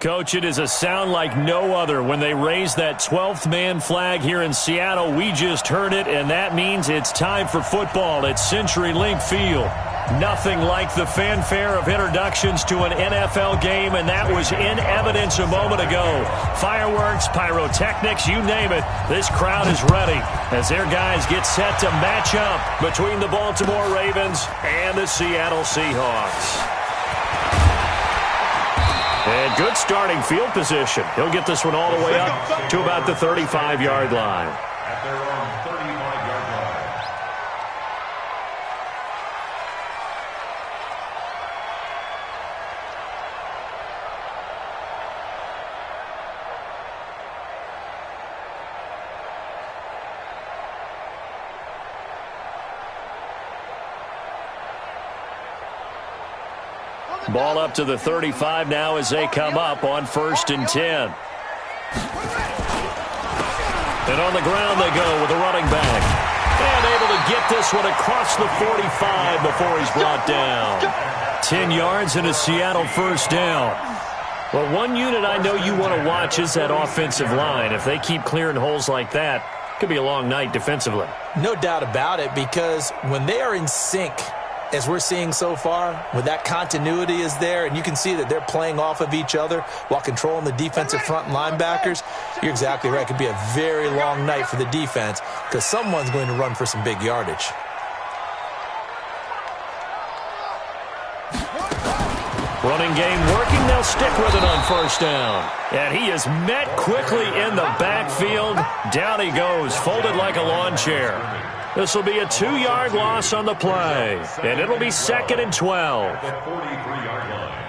Coach, it is a sound like no other when they raise that 12th man flag here in Seattle. We just heard it, and that means it's time for football at CenturyLink Field. Nothing like the fanfare of introductions to an NFL game, and that was in evidence a moment ago. Fireworks, pyrotechnics, you name it. This crowd is ready as their guys get set to match up between the Baltimore Ravens and the Seattle Seahawks. And good starting field position. He'll get this one all the way up to about the 35-yard line. At their own 35-yard line. Ball up to the 35 now as they come up on 1st and 10. And on the ground they go with the running back. And able to get this one across the 45 before he's brought down. 10 yards and a Seattle first down. Well, one unit I know you want to watch is that offensive line. If they keep clearing holes like that, it could be a long night defensively. No doubt about it, because when they are in sync, as we're seeing so far, when that continuity is there and you can see that they're playing off of each other while controlling the defensive front linebackers, you're exactly right. It could be a very long night for the defense because someone's going to run for some big yardage. Running game working. They'll stick with it on first down. And he is met quickly in the backfield. Down he goes, folded like a lawn chair. This will be a 2-yard loss on the play, and it'll be 2nd and 12. The 43-yard line.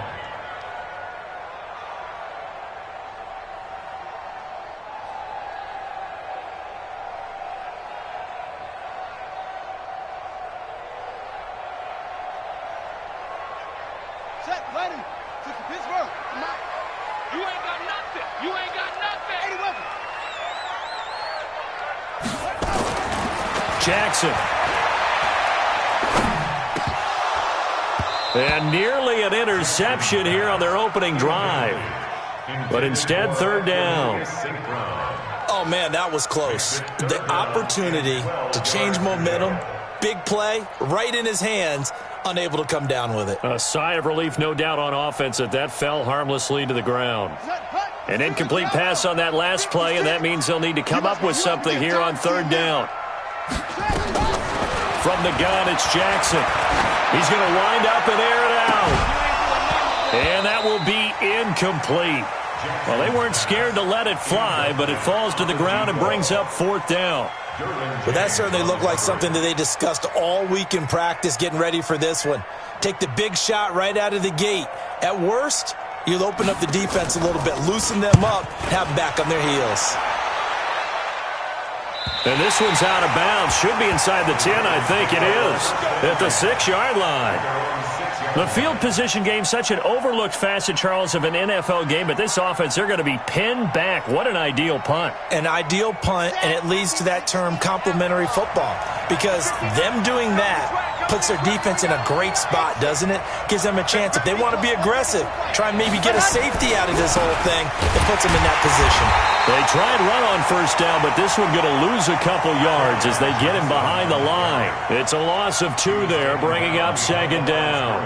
Set, ready. To Pittsburgh. Come on. You ain't got nothing. You ain't got nothing. Any weapon. Jackson. And nearly an interception here on their opening drive. But instead, 3rd down. Oh, man, that was close. The opportunity to change momentum, big play, right in his hands, unable to come down with it. A sigh of relief, no doubt, on offense that fell harmlessly to the ground. An incomplete pass on that last play, and that means they'll need to come up with something here on 3rd down. From the gun, it's Jackson. He's going to wind up and air it out. And that will be incomplete. Well, they weren't scared to let it fly, but it falls to the ground and brings up 4th down. But that certainly looked like something that they discussed all week in practice getting ready for this one. Take the big shot right out of the gate. At worst, you'll open up the defense a little bit, loosen them up, have them back on their heels. And this one's out of bounds. Should be inside the 10, I think it is, at the 6-yard line. The field position game, such an overlooked facet, Charles, of an NFL game, but this offense, they're going to be pinned back. What an ideal punt. An ideal punt, and it leads to that term complementary football, because them doing that puts their defense in a great spot, doesn't it? Gives them a chance. If they want to be aggressive, try and maybe get a safety out of this whole thing, it puts them in that position. They tried run on first down, but this one going to lose a couple yards as they get him behind the line. It's a loss of 2 there, bringing up 2nd down.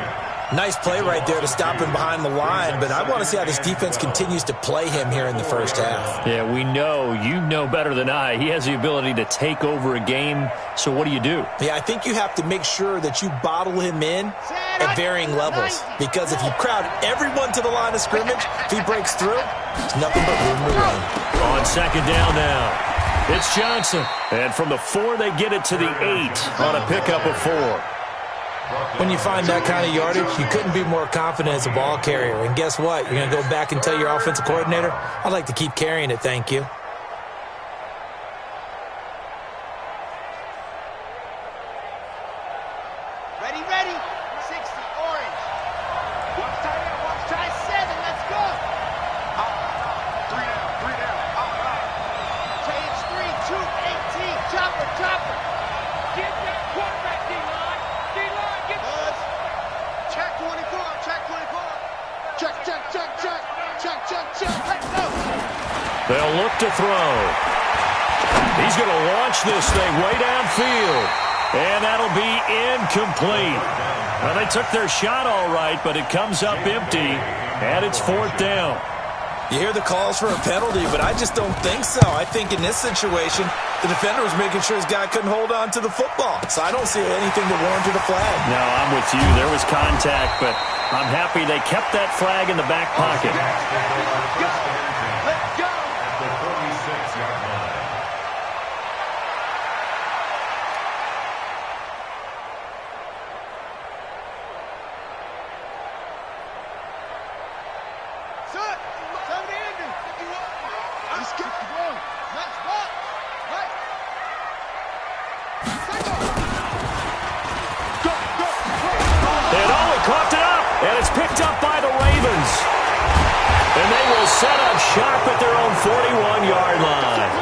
Nice play right there to stop him behind the line, but I want to see how this defense continues to play him here in the first half. Yeah, we know. You know better than I. He has the ability to take over a game, so what do you do? Yeah, I think you have to make sure that you bottle him in at varying levels, because if you crowd everyone to the line of scrimmage, if he breaks through, it's nothing but room to run. On 2nd down now, it's Johnson. And from the 4, they get it to the 8 on a pickup of 4. When you find that kind of yardage, you couldn't be more confident as a ball carrier. And guess what? You're going to go back and tell your offensive coordinator, I'd like to keep carrying it, thank you. Ready, ready. 60, orange. Watch tie 7, let's go. Out. 3 down. Out. Change 3, 2, 18. Chopper. Get that quarterback, D-line. D-line, get Buzz. Check 24. Check. to throw. He's going to launch this thing way downfield. And that'll be incomplete. Well, they took their shot all right, but it comes up empty, and it's 4th down. You hear the calls for a penalty, but I just don't think so. I think in this situation, the defender was making sure his guy couldn't hold on to the football. So I don't see anything that warranted a flag. No, I'm with you. There was contact, but I'm happy they kept that flag in the back pocket. Let's go. At the 46-yard line. Picked up by the Ravens. And they will set up shop at their own 41-yard line.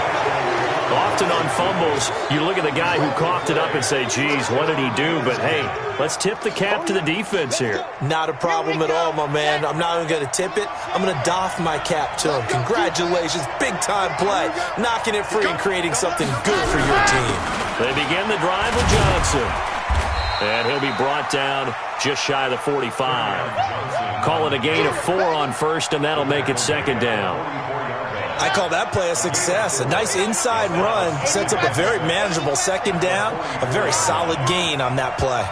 Often on fumbles, you look at the guy who coughed it up and say, geez, what did he do? But, hey, let's tip the cap to the defense here. Not a problem at all, my man. I'm not even going to tip it. I'm going to doff my cap to him. Congratulations. Big-time play. Knocking it free and creating something good for your team. They begin the drive with Johnson. And he'll be brought down just shy of the 45. Call it a gain of 4 on first, and that'll make it 2nd down. I call that play a success. A nice inside run sets up a very manageable 2nd down. A very solid gain on that play.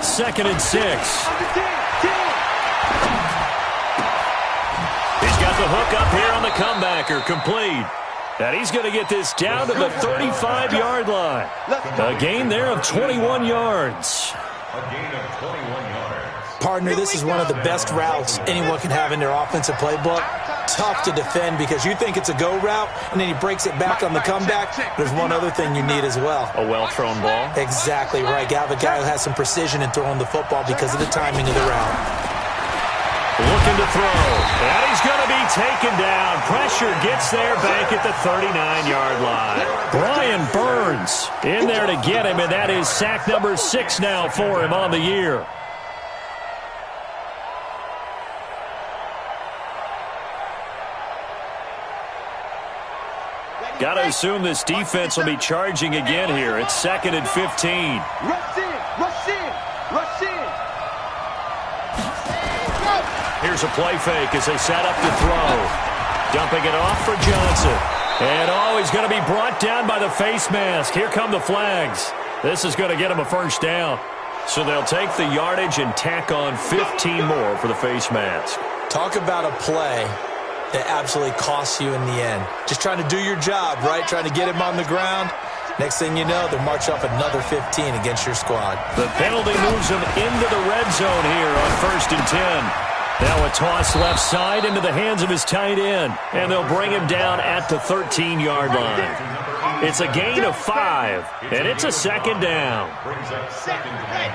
Second and 6. The hook up here on the comebacker, complete. And he's going to get this down to the 35-yard line. A gain there of 21 yards. A gain of 21 yards. Partner, this is one of the best routes anyone can have in their offensive playbook. Tough to defend because you think it's a go route, and then he breaks it back on the comeback. There's one other thing you need as well. A well-thrown ball? Exactly right. You have a guy who has some precision in throwing the football because of the timing of the route. Looking to throw, and he's going to be taken down. Pressure gets there back at the 39-yard line. Brian Burns in there to get him, and that is sack number 6 now for him on the year. Got to assume this defense will be charging again here. It's 2nd and 15. Rush in, rush in, rush in. Here's a play fake as they set up to throw. Dumping it off for Johnson. And, he's going to be brought down by the face mask. Here come the flags. This is going to get him a 1st down. So they'll take the yardage and tack on 15 more for the face mask. Talk about a play that absolutely costs you in the end. Just trying to do your job, right? Trying to get him on the ground. Next thing you know, they'll march off another 15 against your squad. The penalty moves him into the red zone here on 1st and 10. Now a toss left side into the hands of his tight end. And they'll bring him down at the 13-yard line. It's a gain of 5, and it's a 2nd down. Brings up 2nd and 5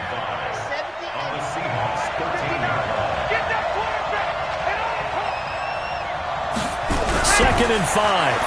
on the Seahawks 13-yard line. Get that quarterback. 2nd and 5.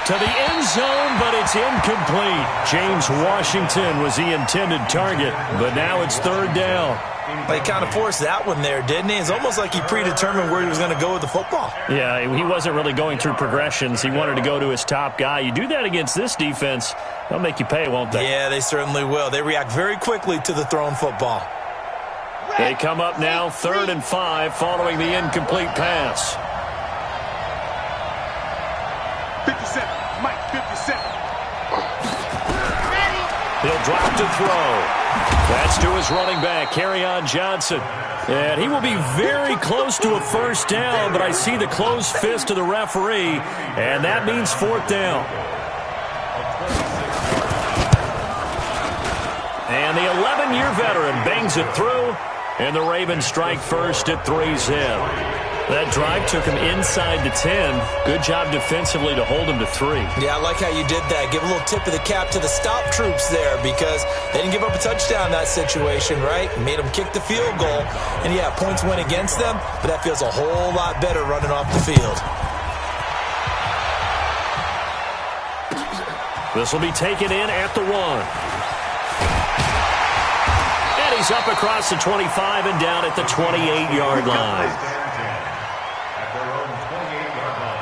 To the end zone, but it's incomplete. James Washington was the intended target, but now it's 3rd down. He kind of forced that one there, didn't he? It's almost like he predetermined where he was going to go with the football. Yeah, he wasn't really going through progressions. He wanted to go to his top guy. You do that against this defense, they'll make you pay, won't they? Yeah, they certainly will. They react very quickly to the thrown football. They come up now 3rd and 5 following the incomplete pass. 57, Mike, 57. He'll drop to throw. That's to his running back, Kerryon Johnson. And he will be very close to a 1st down, but I see the closed fist of the referee, and that means 4th down. And the 11-year veteran bangs it through, and the Ravens strike first at 3-zip. That drive took him inside the 10. Good job defensively to hold him to 3. Yeah, I like how you did that. Give a little tip of the cap to the stop troops there because they didn't give up a touchdown in that situation, right? Made them kick the field goal. And, yeah, points went against them, but that feels a whole lot better running off the field. This will be taken in at the 1. And Carries up across the 25 and down at the 28-yard line. At their own 28-yard line.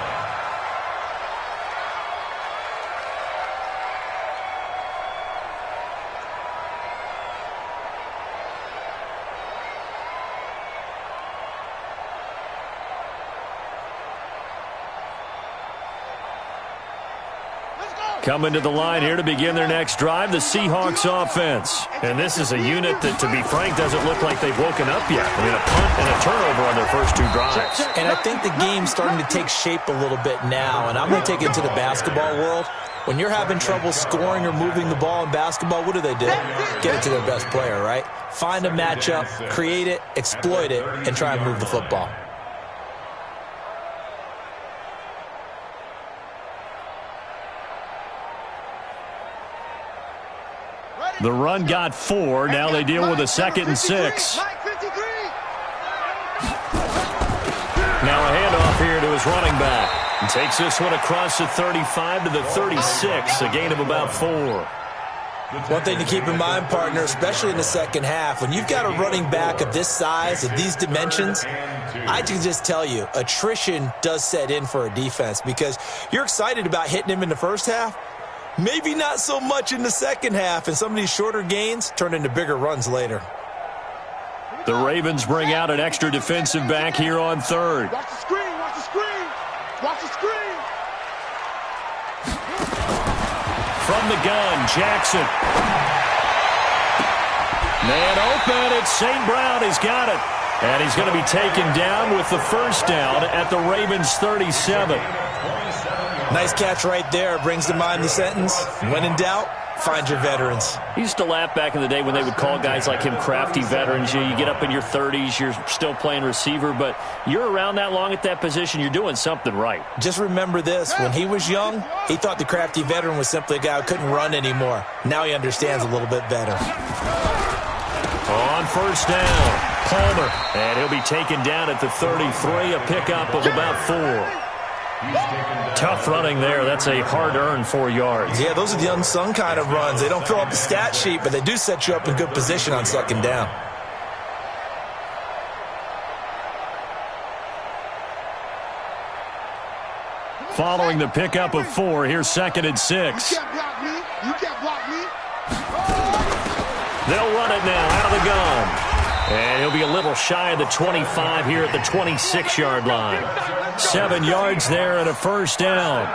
Coming to the line here to begin their next drive, the Seahawks offense. And this is a unit that, to be frank, doesn't look like they've woken up yet. I mean, a punt and a turnover on their first two drives. And I think the game's starting to take shape a little bit now, and I'm going to take it to the basketball world. When you're having trouble scoring or moving the ball in basketball, what do? Get it to their best player, right? Find a matchup, create it, exploit it, and try and move the football. The run got 4. Now they deal with a 2nd and 6. Now a handoff here to his running back. He takes this one across the 35 to the 36, a gain of about 4. One thing to keep in mind, partner, especially in the second half, when you've got a running back of this size, of these dimensions, I can just tell you, attrition does set in for a defense because you're excited about hitting him in the first half. Maybe not so much in the second half, and some of these shorter gains turn into bigger runs later. The Ravens bring out an extra defensive back here on 3rd. Watch the screen, watch the screen, watch the screen. From the gun, Jackson. Man open, it's St. Brown. He's got it. And he's going to be taken down with the first down at the Ravens' 37. Nice catch right there. Brings to mind the sentence, when in doubt, find your veterans. He used to laugh back in the day when they would call guys like him crafty veterans. You get up in your 30s, you're still playing receiver, but you're around that long at that position, you're doing something right. Just remember this. When he was young, he thought the crafty veteran was simply a guy who couldn't run anymore. Now he understands a little bit better. On first down, Palmer. And he'll be taken down at the 33, a pickup of about 4. Tough running there. That's a hard-earned 4 yards. Yeah, those are the unsung kind of runs. They don't fill up the stat sheet, but they do set you up in good position on second down. Following the pickup of 4, here's 2nd and 6. You can't block me. You can't block me. They'll run it now out of the gun. And he'll be a little shy of the 25 here at the 26-yard line. 7 yards there and a first down.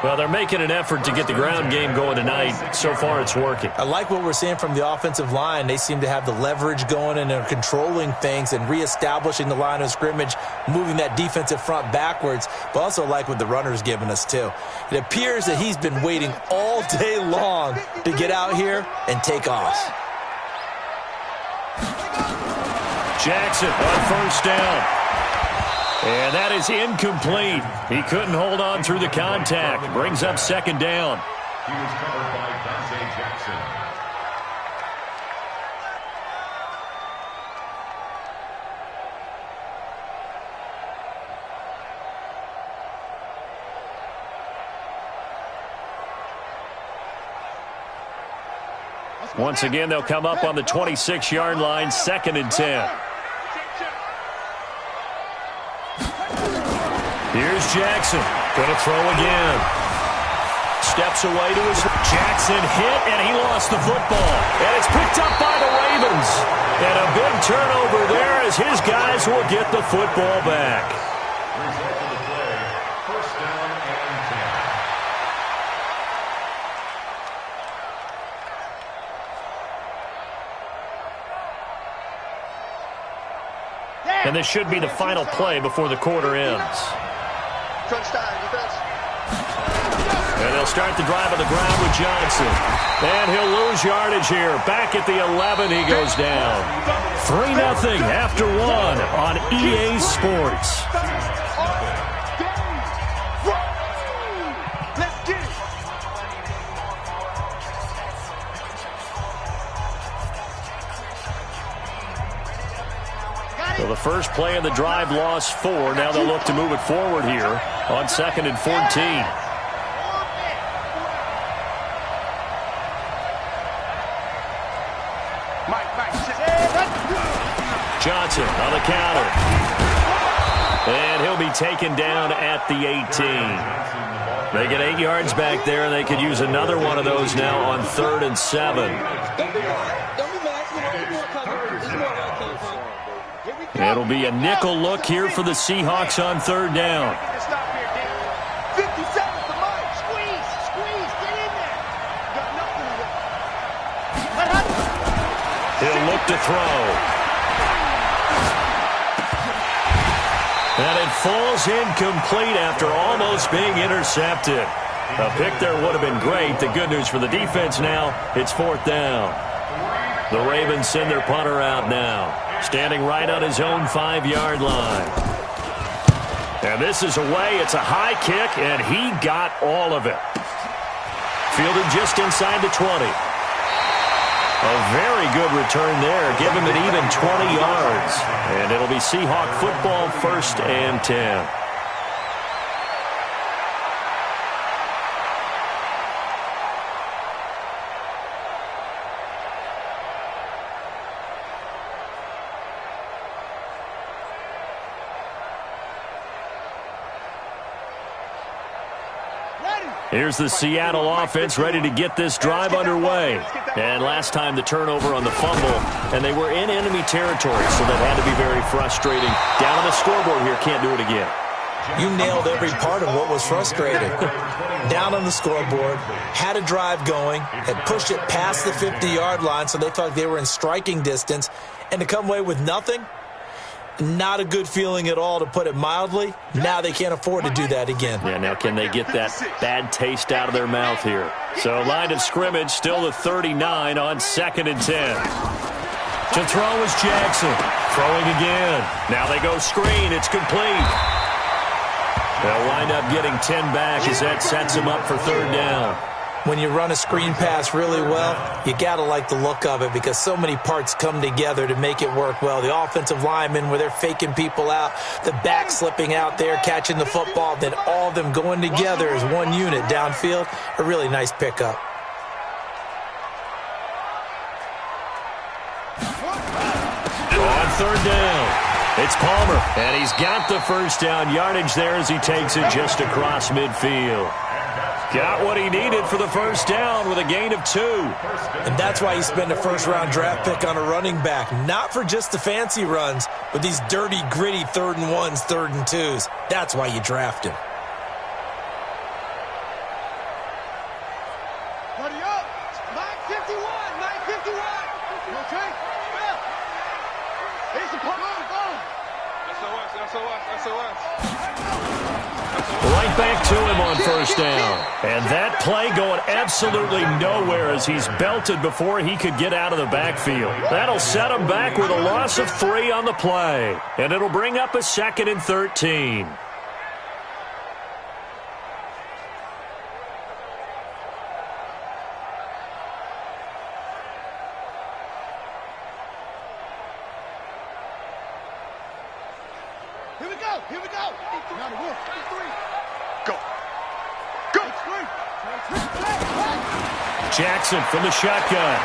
Well, they're making an effort to get the ground game going tonight. So far, it's working. I like what we're seeing from the offensive line. They seem to have the leverage going and they're controlling things and reestablishing the line of scrimmage, moving that defensive front backwards, but also like what the runner's giving us, too. It appears that he's been waiting all day long to get out here and take off. Jackson on first down. And that is incomplete. He couldn't hold on through the contact. Brings up 2nd down. He was covered by Dante Jackson. Once again, they'll come up on the 26-yard line, 2nd and 10. Here's Jackson. Going to throw again. Steps away to his... Jackson hit, and he lost the football. And it's picked up by the Ravens. And a big turnover there as his guys will get the football back. Result of the play, first down and 10. And this should be the final play before the quarter ends. Crunch time, defense. And they'll start the drive on the ground with Johnson. And he'll lose yardage here. Back at the 11, he goes down. 3-0 after 1 on EA Sports. Let's get it. So the first play of the drive lost 4. Now they'll look to move it forward here on 2nd and 14. Mike, sit. Johnson on the counter. And he'll be taken down at the 18. They get 8 yards back there, and they could use another one of those now on 3rd and 7. It'll be a nickel look here for the Seahawks on 3rd down. Stop here, Dan. 50 seconds to march. Squeeze, get in there. Got nothing to do. He'll look to throw. And it falls incomplete after almost being intercepted. A pick there would have been great. The good news for the defense now, it's 4th down. The Ravens send their punter out now, standing right on his own 5-yard line. And this is away. It's a high kick, and he got all of it. Fielded just inside the 20. A very good return there. Give him an even 20 yards. And it'll be Seahawk football, 1st and 10. Here's the Seattle offense ready to get this drive underway. And last time the turnover on the fumble, and they were in enemy territory, so that had to be very frustrating. Down on the scoreboard here, can't do it again. You nailed every part of what was frustrating. Down on the scoreboard, had a drive going, had pushed it past the 50-yard line, so they thought they were in striking distance, and to come away with nothing, not a good feeling at all, to put it mildly. Now they can't afford to do that again. Yeah, now can they get that bad taste out of their mouth here? So line of scrimmage, still the 39 on 2nd and 10. To throw is Jackson. Throwing again. Now they go screen. It's complete. They'll wind up getting 10 back as that sets them up for 3rd down. When you run a screen pass really well, you got to like the look of it because so many parts come together to make it work well. The offensive linemen, where they're faking people out, the back slipping out there, catching the football, then all of them going together as one unit downfield. A really nice pickup. On 3rd down, it's Palmer, and he's got the 1st down yardage there as he takes it just across midfield. Got what he needed for the 1st down with a gain of 2. And that's why you spend a 1st-round draft pick on a running back. Not for just the fancy runs, but these dirty, gritty 3rd and 1s, 3rd and 2s. That's why you draft him. Buddy up. 951. Okay? Yeah. Here's the punt. SOS. Right back to him on 1st down. And that play going absolutely nowhere as he's belted before he could get out of the backfield. That'll set him back with a loss of 3 on the play. And it'll bring up a 2nd and 13. Here we go. Now to work. 3. Go. Jackson from the shotgun.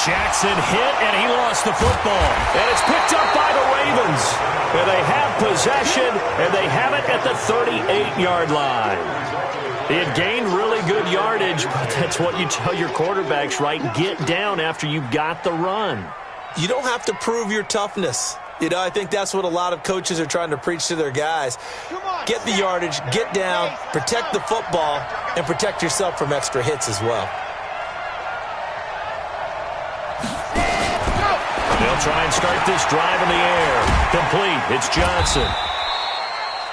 Jackson hit, and he lost the football. And it's picked up by the Ravens. And they have possession, and they have it at the 38-yard line. It gained really good yardage, but that's what you tell your quarterbacks, right? Get down after you've got the run. You don't have to prove your toughness. You know, I think that's what a lot of coaches are trying to preach to their guys. Get the yardage, get down, protect the football, and protect yourself from extra hits as well. They'll try and start this drive in the air. Complete. It's Johnson.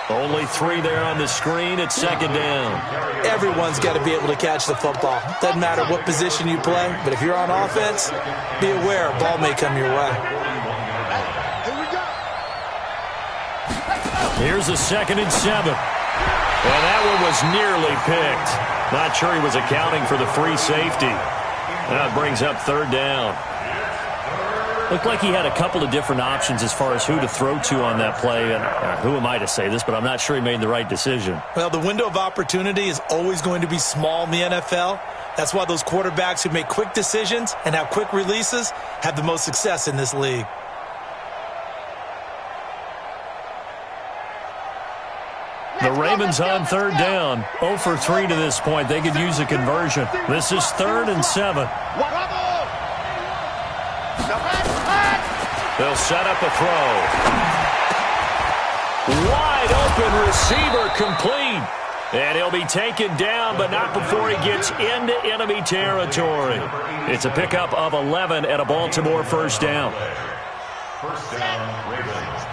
Only 3 there on the screen. It's 2nd down. Everyone's got to be able to catch the football. Doesn't matter what position you play, but if you're on offense, be aware a ball may come your way. Here's a 2nd and 7. And that one was nearly picked. Not sure he was accounting for the free safety. That brings up 3rd down. Looked like he had a couple of different options as far as who to throw to on that play. And who am I to say this, but I'm not sure he made the right decision. Well, the window of opportunity is always going to be small in the NFL. That's why those quarterbacks who make quick decisions and have quick releases have the most success in this league. The Ravens on third down. 0 for 3 to this point. They could use a conversion. This is 3rd and 7. They'll set up a throw. Wide open receiver complete. And he'll be taken down, but not before he gets into enemy territory. It's a pickup of 11 and a Baltimore first down. First down, Ravens.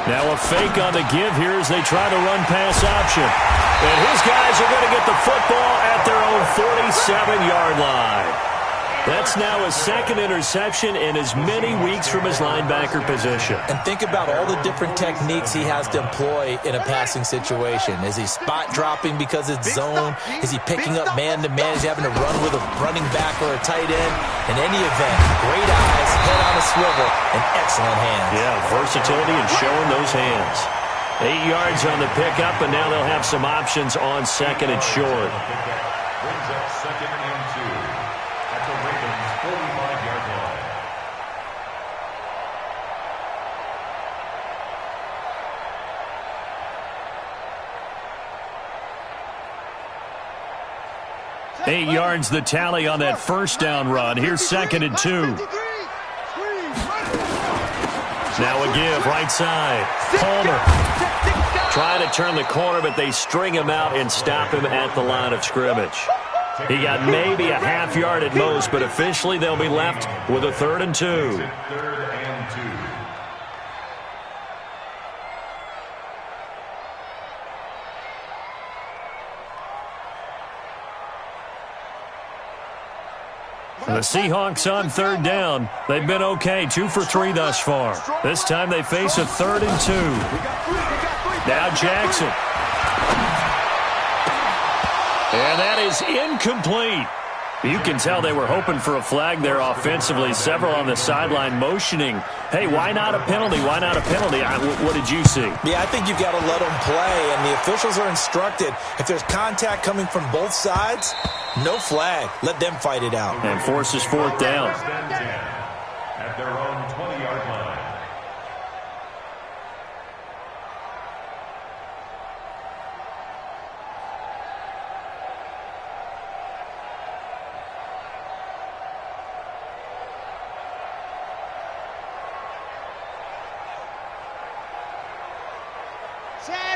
Now a fake on the give here as they try to run pass option. And his guys are going to get the football at their own 47-yard line. That's now his second interception in as many weeks from his linebacker position. And think about all the different techniques he has to employ in a passing situation. Is he spot dropping because it's zone? Is he picking up man-to-man? Is he having to run with a running back or a tight end? In any event, great eyes, head on a swivel, and excellent hands. Yeah, versatility and showing those hands. 8 yards on the pickup, and now they'll have some options on second and short. Brings up 2nd and 2 at the Ravens' 45-yard line. Eight yards the tally on that first down run. Here's 2nd and 2. Now a give, right side. Palmer trying to turn the corner, but they string him out and stop him at the line of scrimmage. He got maybe a half yard at most, but officially they'll be left with a 3rd and 2. 3rd and 2. The Seahawks on 3rd down. They've been okay, 2 for 3 thus far. This time they face a 3rd and 2. Now Jackson. And that is incomplete. You can tell they were hoping for a flag there offensively. Several on the sideline motioning, hey, why not a penalty? Why not a penalty? What did you see? Yeah, I think you've got to let them play, and the officials are instructed. If there's contact coming from both sides, no flag. Let them fight it out. And forces 4th down. 1st and 10 at their own 20-yard line.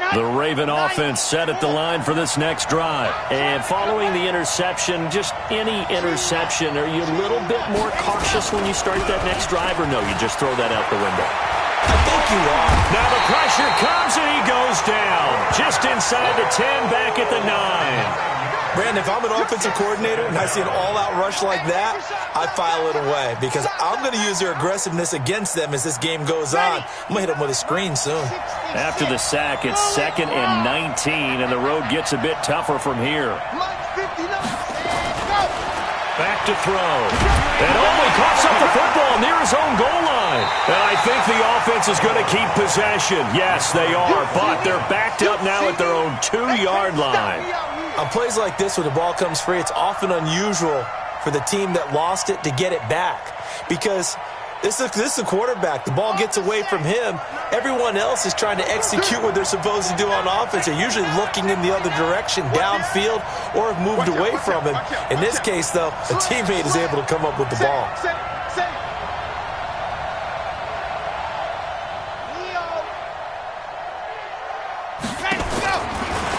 The Raven offense set at the line for this next drive. And following the interception, just any interception, are you a little bit more cautious when you start that next drive, or no, you just throw that out the window? I think you are. Now the pressure comes and he goes down. Just inside the 10, back at the 9. Brandon, if I'm an offensive coordinator and I see an all-out rush like that, I file it away because I'm going to use their aggressiveness against them as this game goes on. I'm going to hit them with a screen soon. After the sack, it's 2nd and 19, and the road gets a bit tougher from here. Back to throw. And only coughs up the football near his own goal line. And I think the offense is going to keep possession. Yes, they are, but they're backed up now at their own 2-yard line. On plays like this where the ball comes free, it's often unusual for the team that lost it to get it back because this is a quarterback. The ball gets away from him. Everyone else is trying to execute what they're supposed to do on offense. They're usually looking in the other direction, downfield, or have moved away from him. In this case, though, a teammate is able to come up with the ball.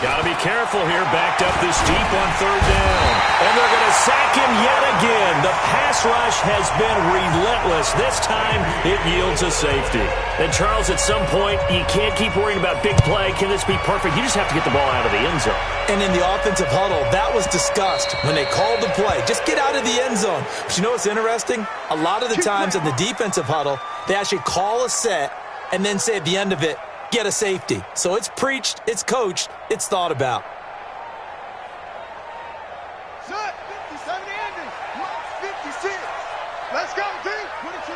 Got to be careful here, backed up this deep on 3rd down. And they're going to sack him yet again. The pass rush has been relentless. This time, it yields a safety. And, Charles, at some point, you can't keep worrying about big play. Can this be perfect? You just have to get the ball out of the end zone. And in the offensive huddle, that was discussed when they called the play. Just get out of the end zone. But you know what's interesting? A lot of the times in the defensive huddle, they actually call a set and then say at the end of it, get a safety. So it's preached, it's coached, it's thought about. 56. Let's go, D. 22,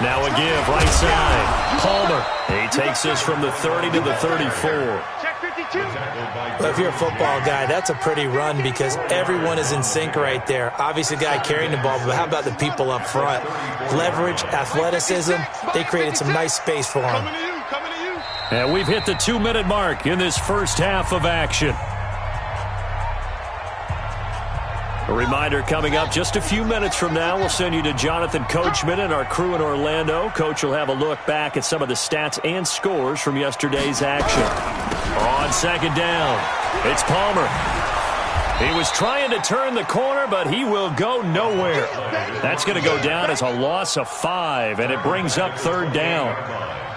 Now a give, right side. Palmer. He takes this from the 30 to the 34. check 52. Well, if you're a football guy, that's a pretty run because everyone is in sync right there. Obviously, the guy carrying the ball, but how about the people up front? Leverage, athleticism, they created some nice space for him. Coming to you, coming to you. And we've hit the 2-minute mark in this first half of action. A reminder coming up just a few minutes from now, we'll send you to Jonathan Coachman and our crew in Orlando. Coach will have a look back at some of the stats and scores from yesterday's action. On second down, it's Palmer. He was trying to turn the corner, but he will go nowhere. That's going to go down as a loss of 5, and it brings up third down.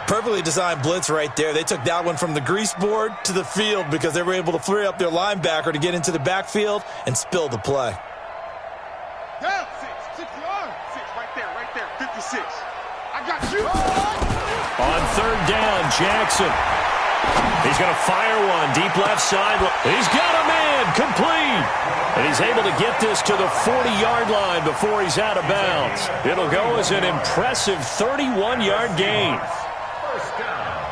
Perfectly designed blitz right there. They took that one from the grease board to the field because they were able to free up their linebacker to get into the backfield and spill the play. Down 6 yards. 6 right there, 56. I got you. On third down, Jackson. He's going to fire one deep left side. He's got a man complete. And he's able to get this to the 40-yard line before he's out of bounds. It'll go as an impressive 31-yard gain. First down.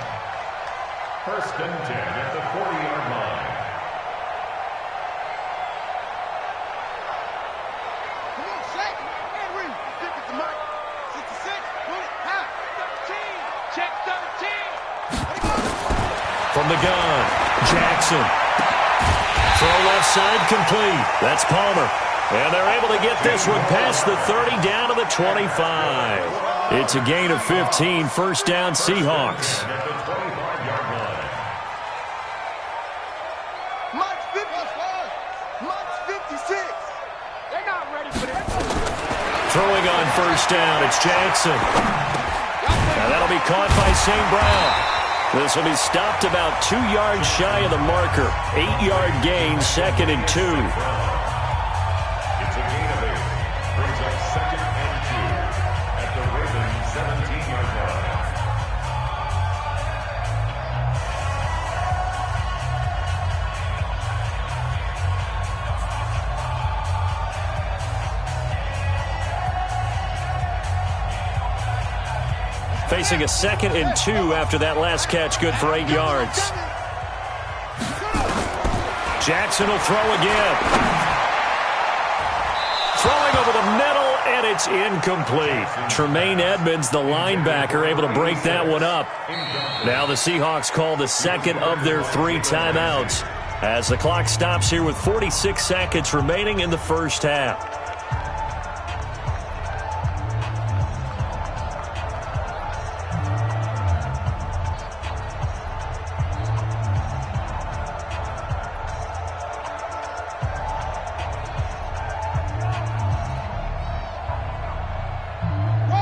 First and 10 at the 40-yard line. Come on, Shaq. Henry. Stick it to Mike. 66. Put it high. 13. Check 13. From the gun, Jackson. Throw left side complete. That's Palmer. And they're able to get this one past the 30 down to the 25. It's a gain of 15. First down, Seahawks. At the 25-yard line. Mike's 55. Mike's 56. They're not ready for this. Throwing on first down, it's Jackson. Now that'll be caught by St. Brown. This will be stopped about 2 yards shy of the marker. 8-yard gain, second and 2. It's a gain of 8. Brings up second and 2 at the Ravens 17-yard line. Facing a second and 2 after that last catch, good for 8 yards. Jackson will throw again. Throwing over the middle, and it's incomplete. Tremaine Edmonds, the linebacker, able to break that one up. Now the Seahawks call the second of their 3 timeouts as the clock stops here with 46 seconds remaining in the first half.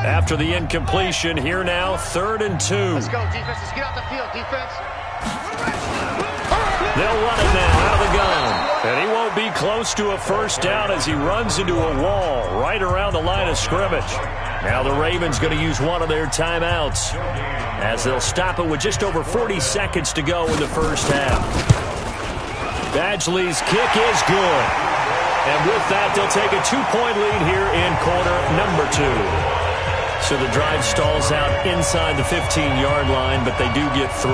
After the incompletion, here now, third and 2. Let's go, defense. Let's get out the field, defense. They'll run it now out of the gun. And he won't be close to a first down as he runs into a wall right around the line of scrimmage. Now the Ravens going to use one of their timeouts as they'll stop it with just over 40 seconds to go in the first half. Badgley's kick is good. And with that, they'll take a 2-point lead here in quarter number 2. So the drive stalls out inside the 15-yard line, but they do get 3.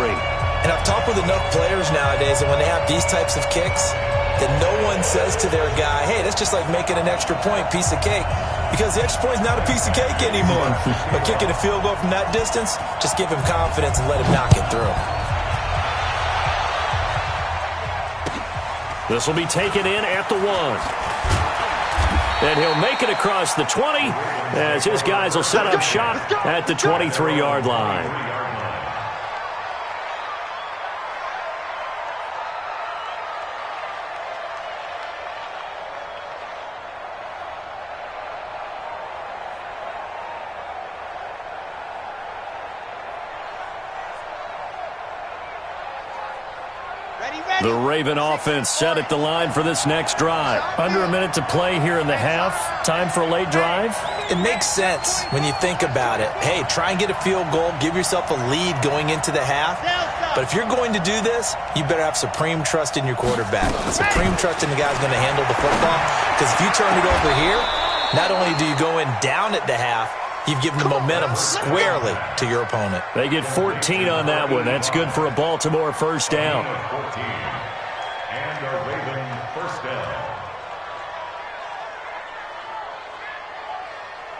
And I've talked with enough players nowadays, and when they have these types of kicks, that no one says to their guy, hey, that's just like making an extra point, piece of cake. Because the extra point is not a piece of cake anymore. But kicking a field goal from that distance, just give him confidence and let him knock it through. This will be taken in at the 1. And he'll make it across the 20 as his guys will set up shop at the 23-yard line. The Raven offense set at the line for this next drive. Under a minute to play here in the half. Time for a late drive. It makes sense when you think about it. Hey, try and get a field goal. Give yourself a lead going into the half. But if you're going to do this, you better have supreme trust in your quarterback. Supreme trust in the guy who's going to handle the football. Because if you turn it over here, not only do you go in down at the half, you've given the momentum squarely to your opponent. They get 14 on that one. That's good for a Baltimore first down. 14. And a Raven first down.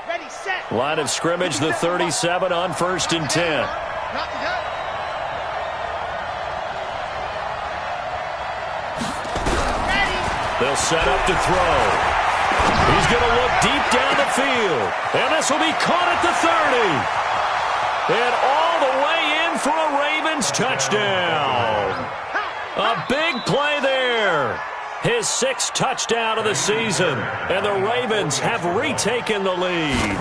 Ready, set. Line of scrimmage, the 37 on 1st and 10. Not to go. They'll set up to throw. He's going to look deep down the field. And this will be caught at the 30. And all the way in for a Ravens touchdown. A big play there. His 6th touchdown of the season. And the Ravens have retaken the lead.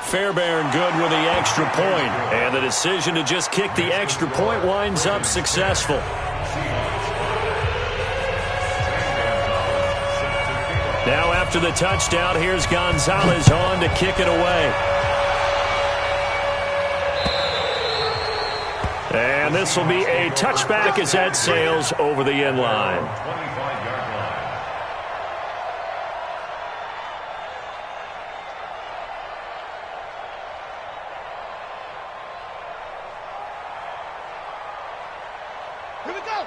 Fairbairn good with the extra point. And the decision to just kick the extra point winds up successful. Now after the touchdown, here's Gonzalez on to kick it away. And this will be a touchback as that sails over the end line. 25-yard line.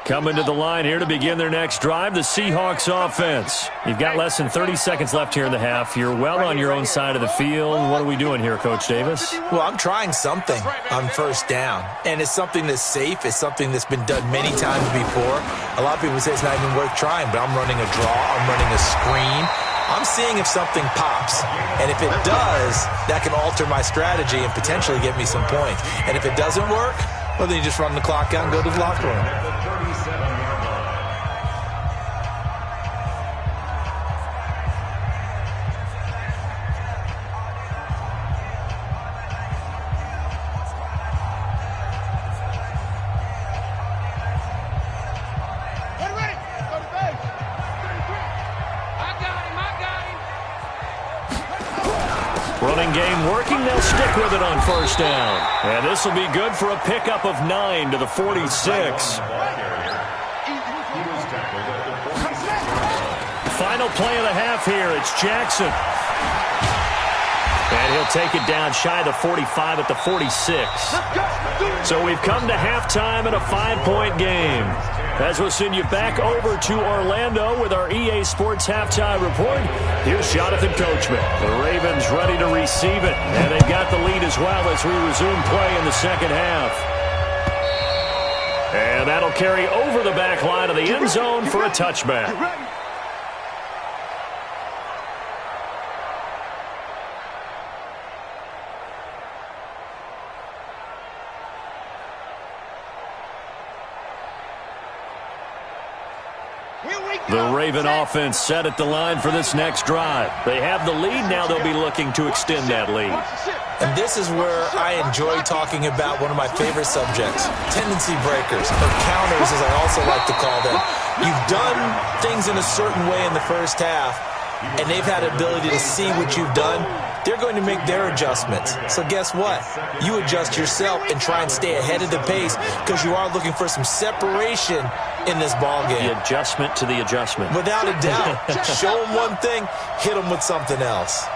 Coming to the line here to begin their next drive, the Seahawks offense. You've got less than 30 seconds left here in the half. You're well on your own side of the field. What are we doing here, Coach Davis? Well, I'm trying something on first down, and it's something that's safe. It's something that's been done many times before. A lot of people say it's not even worth trying, but I'm running a draw. I'm running a screen. I'm seeing if something pops, and if it does, that can alter my strategy and potentially get me some points. And if it doesn't work, well, then you just run the clock out and go to the locker room. At the 37-yard line. Get ready. Go to base. 33. I got him. Running game working. They'll stick with it on first down. And this will be good for a pickup of 9 to the 46. Final play of the half here. It's Jackson. And he'll take it down shy of the 45 at the 46. So we've come to halftime in a 5-point game. As we'll send you back over to Orlando with our EA Sports Halftime Report, here's Jonathan Coachman. The Ravens ready to receive it, and they've got the lead as well as we resume play in the second half. And that'll carry over the back line of the end zone for a touchback. The Raven offense set at the line for this next drive. They have the lead. Now they'll be looking to extend that lead. And this is where I enjoy talking about one of my favorite subjects, tendency breakers, or counters as I also like to call them. You've done things in a certain way in the first half, and they've had the ability to see what you've done. They're going to make their adjustments. So guess what? You adjust yourself and try and stay ahead of the pace because you are looking for some separation in this ball game. The adjustment to the adjustment. Without a doubt. Show them one thing, hit them with something else.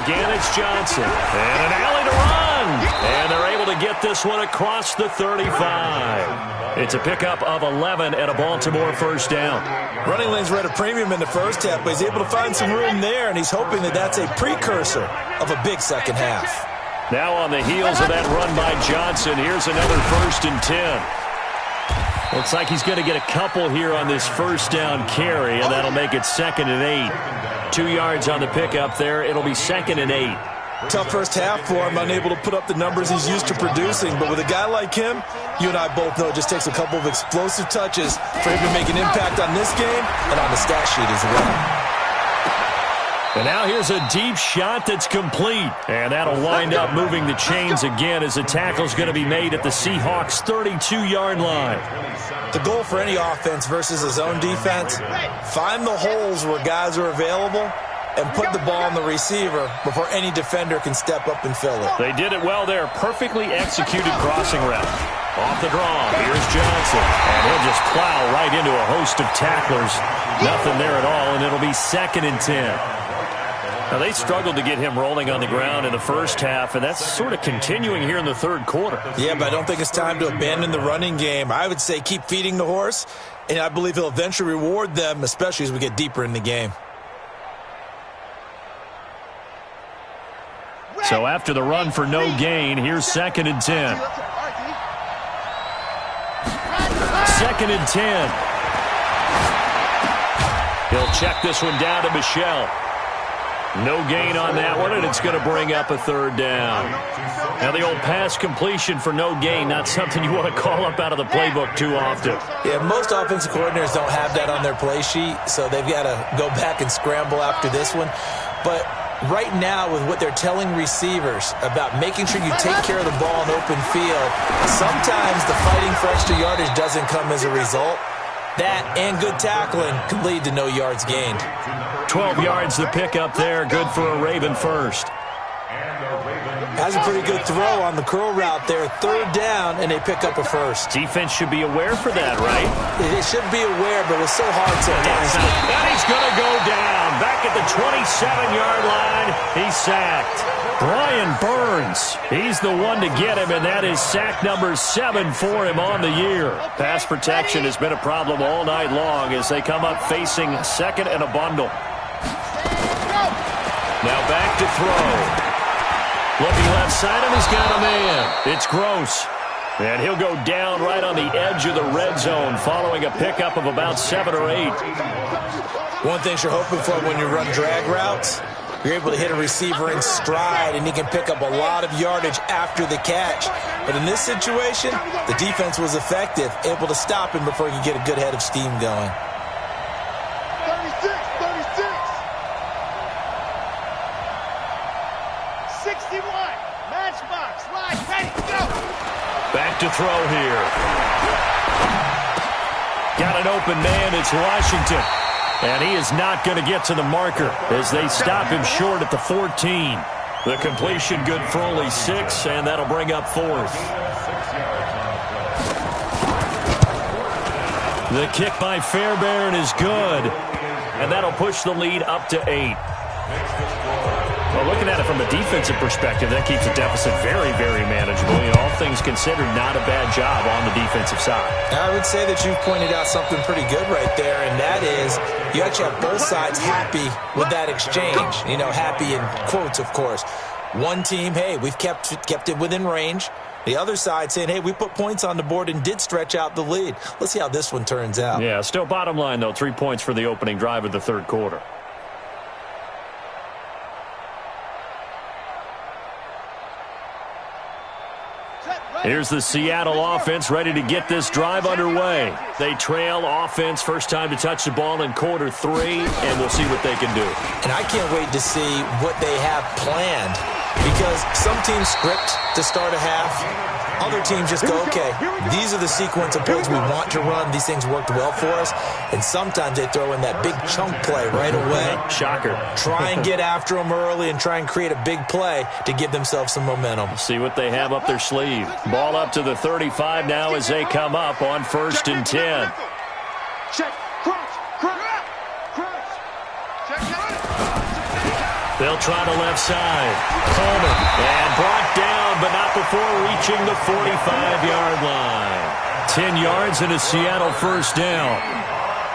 Again, it's Johnson. And an alley to run. And they're able to get this one across the 35. It's a pickup of 11 and a Baltimore first down. Running lanes were at a premium in the first half, but he's able to find some room there, and he's hoping that that's a precursor of a big second half. Now on the heels of that run by Johnson, here's another 1st and 10. Looks like he's going to get a couple here on this first down carry, and that'll make it 2nd and 8. 2 yards on the pickup there. It'll be 2nd and 8. Tough first half for him, unable to put up the numbers he's used to producing. But with a guy like him, you and I both know it just takes a couple of explosive touches for him to make an impact on this game and on the stat sheet as well. And now here's a deep shot that's complete. And that'll wind up moving the chains again as the tackle's going to be made at the Seahawks' 32-yard line. The goal for any offense versus a zone defense, find the holes where guys are available and put the ball on the receiver before any defender can step up and fill it. They did it well there. Perfectly executed crossing route. Off the draw, here's Johnson. And he'll just plow right into a host of tacklers. Nothing there at all, and it'll be 2nd and 10. Now, they struggled to get him rolling on the ground in the first half, and that's sort of continuing here in the third quarter. Yeah, but I don't think it's time to abandon the running game. I would say keep feeding the horse, and I believe he'll eventually reward them, especially as we get deeper in the game. So after the run for no gain, here's 2nd and 10. 2nd and 10. He'll check this one down to Michelle. No gain on that one, and it's going to bring up a 3rd down. Now, the old pass completion for no gain, not something you want to call up out of the playbook too often. Yeah, most offensive coordinators don't have that on their play sheet, so they've got to go back and scramble after this one. But right now, with what they're telling receivers about making sure you take care of the ball in open field, sometimes the fighting for extra yardage doesn't come as a result. That and good tackling can lead to no yards gained. 12 yards to pick up there. Good for a Raven first. Has a pretty good throw on the curl route there. 3rd down, and they pick up a first. Defense should be aware for that, right? They should be aware, but it's so hard sometimes. And he's going to go down. Back at the 27-yard line, he's sacked. Brian Burns, he's the one to get him, and that is sack number 7 for him on the year. Pass protection has been a problem all night long as they come up facing 2nd and a bundle. Now back to throw. Looking left side, and he's got a man. It's Gross. And he'll go down right on the edge of the red zone following a pickup of about 7 or 8. One thing you're hoping for when you run drag routes, you're able to hit a receiver in stride, and he can pick up a lot of yardage after the catch. But in this situation, the defense was effective, able to stop him before he could get a good head of steam going. 36. 61. Matchbox. Line. Ready. Go. Back to throw here. Got an open man. It's Washington. And he is not going to get to the marker as they stop him short at the 14. The completion good for only 6, and that'll bring up 4th. The kick by Fairbairn is good, and that'll push the lead up to 8. Well, looking at it from a defensive perspective, that keeps the deficit very, very manageable. You know, all things considered, not a bad job on the defensive side. I would say that you've pointed out something pretty good right there, and that is you actually have both sides happy with that exchange. You know, happy in quotes, of course. One team, hey, we've kept it within range. The other side saying, hey, we put points on the board and did stretch out the lead. Let's see how this one turns out. Yeah, still bottom line, though, 3 points for the opening drive of the third quarter. Here's the Seattle offense ready to get this drive underway. They trail offense, first time to touch the ball in quarter 3, and we'll see what they can do. And I can't wait to see what they have planned, because some teams script to start a half. Other teams just go, okay, these are the sequence of plays we want to run. These things worked well for us. And sometimes they throw in that big chunk play right away. Shocker. Try and get after them early and try and create a big play to give themselves some momentum. See what they have up their sleeve. Ball up to the 35 now as they come up on 1st and 10. Check. Crunch. Check. They'll try the left side. Coleman. And brought down, but not before reaching the 45-yard line. 10 yards and a Seattle first down.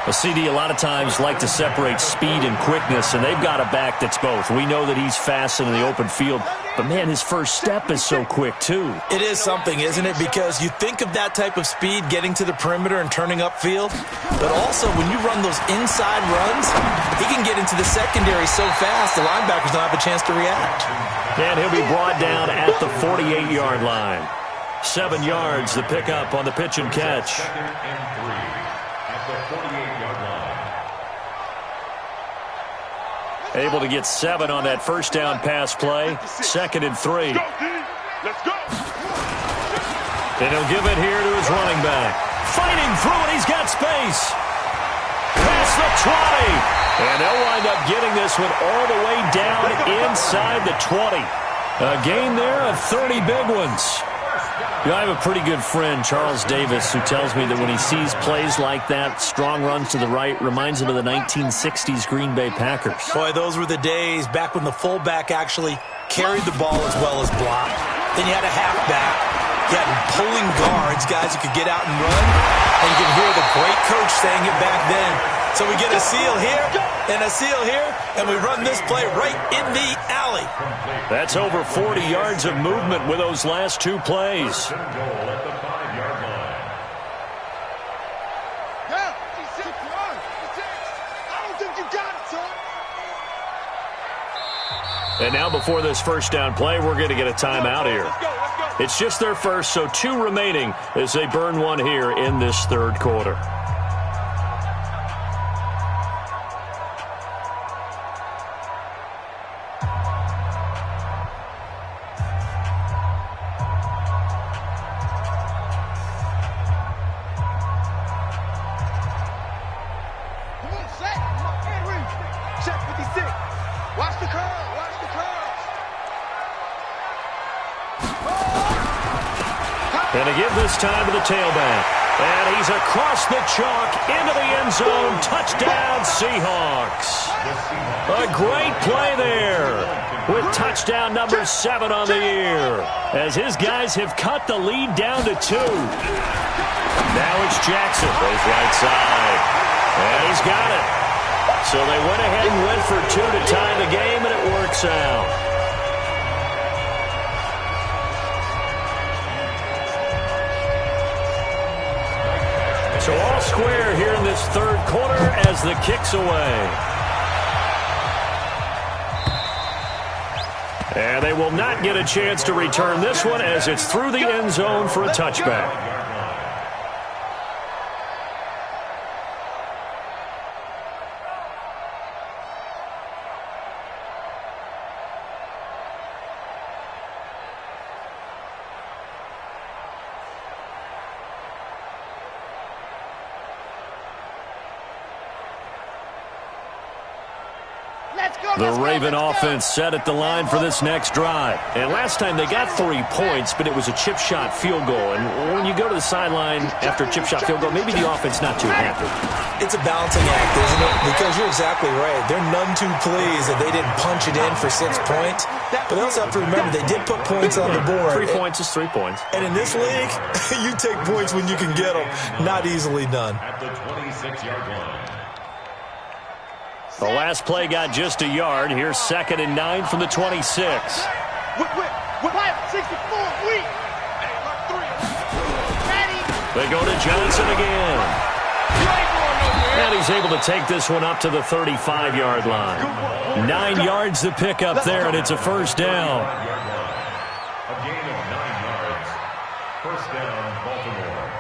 A CD a lot of times like to separate speed and quickness, and they've got a back that's both. We know that he's fast in the open field, but, man, his first step is so quick, too. It is something, isn't it? Because you think of that type of speed getting to the perimeter and turning upfield, but also when you run those inside runs, he can get into the secondary so fast the linebackers don't have a chance to react. And he'll be brought down at the 48-yard line. 7 yards, the pickup on the pitch and catch. Able to get 7 on that first down pass play. 2nd and 3. Let's go. And he'll give it here to his running back. Fighting through it, he's got space. Pass the 20. And they'll wind up getting this one all the way down inside the 20. A gain there of 30 big ones. You know, I have a pretty good friend, Charles Davis, who tells me that when he sees plays like that, strong runs to the right, reminds him of the 1960s Green Bay Packers. Boy, those were the days back when the fullback actually carried the ball as well as blocked. Then you had a halfback. You had pulling guards, guys who could get out and run. And you can hear the great coach saying it back then. So we get a seal here and a seal here, and we run this play right in the alley. That's over 40 yards of movement with those last two plays. And now before this first down play, we're going to get a timeout here. It's just their first, so 2 remaining as they burn one here in this third quarter. And to give this time to the tailback. And he's across the chalk into the end zone. Touchdown, Seahawks. A great play there with touchdown number 7 on the year as his guys have cut the lead down to 2. Now it's Jackson. Goes right side. And he's got it. So they went ahead and went for 2 to tie the game, and it works out. So all square here in this third quarter as the kick's away. And they will not get a chance to return this one as it's through the end zone for a touchback. The Raven offense set at the line for this next drive. And last time they got 3 points, but it was a chip shot field goal. And when you go to the sideline after a chip shot field goal, maybe the offense not too happy. It's a balancing act, isn't it? Because you're exactly right. They're none too pleased that they didn't punch it in for 6 points. But they also have to remember they did put points on the board. 3 points is 3 points. And in this league, you take points when you can get them. Not easily done. At the 26-yard line. The last play got just a yard. Here's 2nd and 9 from the 26. They go to Johnson again. And he's able to take this one up to the 35-yard line. 9 yards to pick up there, and it's a first down. A gain of 9 yards. First down, Baltimore.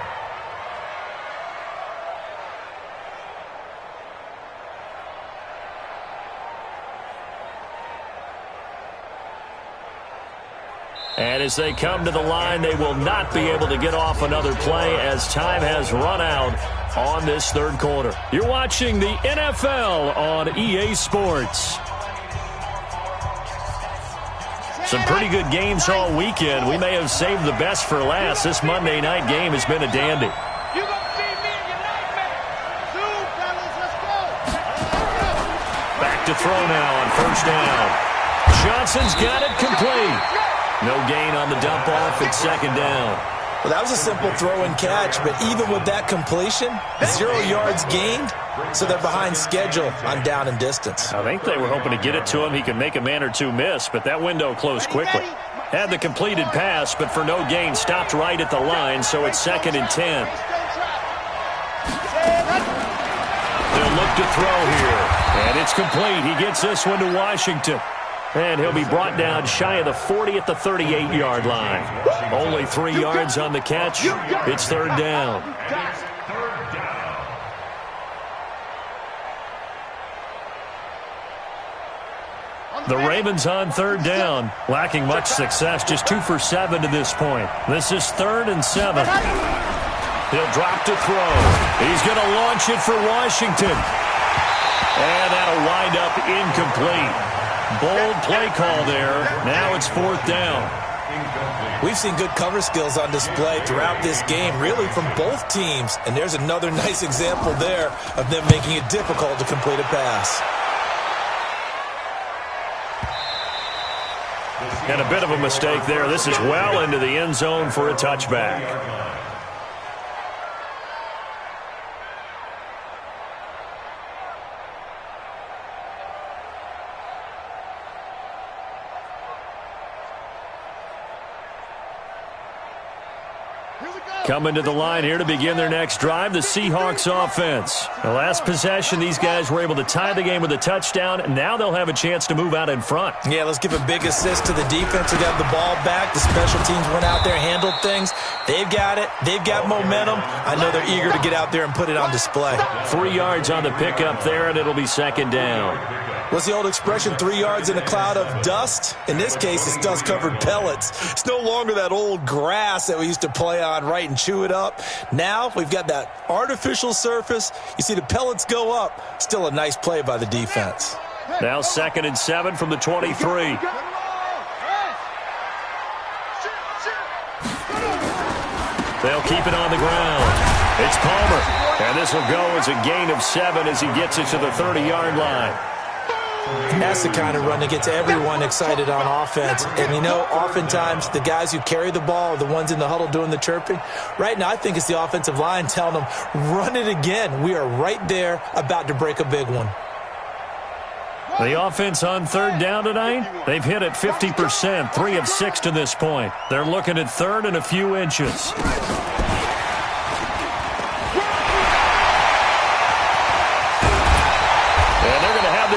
And as they come to the line, they will not be able to get off another play as time has run out on this third quarter. You're watching the NFL on EA Sports. Some pretty good games all weekend. We may have saved the best for last. This Monday night game has been a dandy. Back to throw now on first down. Johnson's got it complete. No gain on the dump off. It's 2nd down. Well, that was a simple throw and catch, but even with that completion, 0 yards gained, so they're behind schedule on down and distance. I think they were hoping to get it to him. He could make a man or two miss, but that window closed quickly. Had the completed pass, but for no gain, stopped right at the line, so it's 2nd and 10. They'll look to throw here, and it's complete. He gets this one to Washington. And he'll be brought down shy of the 40 at the 38-yard line. Only 3 yards on the catch. It's 3rd down. The Ravens on 3rd down. Lacking much success. Just 2 for 7 to this point. This is 3rd and 7. He'll drop to throw. He's going to launch it for Washington. And that'll wind up incomplete. Bold play call there. Now it's 4th down. We've seen good cover skills on display throughout this game, really from both teams. And there's another nice example there of them making it difficult to complete a pass. And a bit of a mistake there. This is well into the end zone for a touchback. Coming to the line here to begin their next drive, the Seahawks offense. The last possession, these guys were able to tie the game with a touchdown, and now they'll have a chance to move out in front. Yeah, let's give a big assist to the defense who got the ball back. The special teams went out there and handled things. They've got it. They've got momentum. I know they're eager to get out there and put it on display. 3 yards on the pickup there, and it'll be 2nd down. What's the old expression, 3 yards in a cloud of dust? In this case, it's dust-covered pellets. It's no longer that old grass that we used to play on, right, and chew it up. Now we've got that artificial surface. You see the pellets go up. Still a nice play by the defense. Now 2nd and 7 from the 23. They'll keep it on the ground. It's Palmer. And this will go as a gain of 7 as he gets it to the 30-yard line. And that's the kind of run that gets everyone excited on offense. And, you know, oftentimes the guys who carry the ball are the ones in the huddle doing the chirping. Right now, I think it's the offensive line telling them, run it again. We are right there about to break a big one. The offense on 3rd down tonight, they've hit it 50%, 3 of 6 to this point. They're looking at 3rd and a few inches.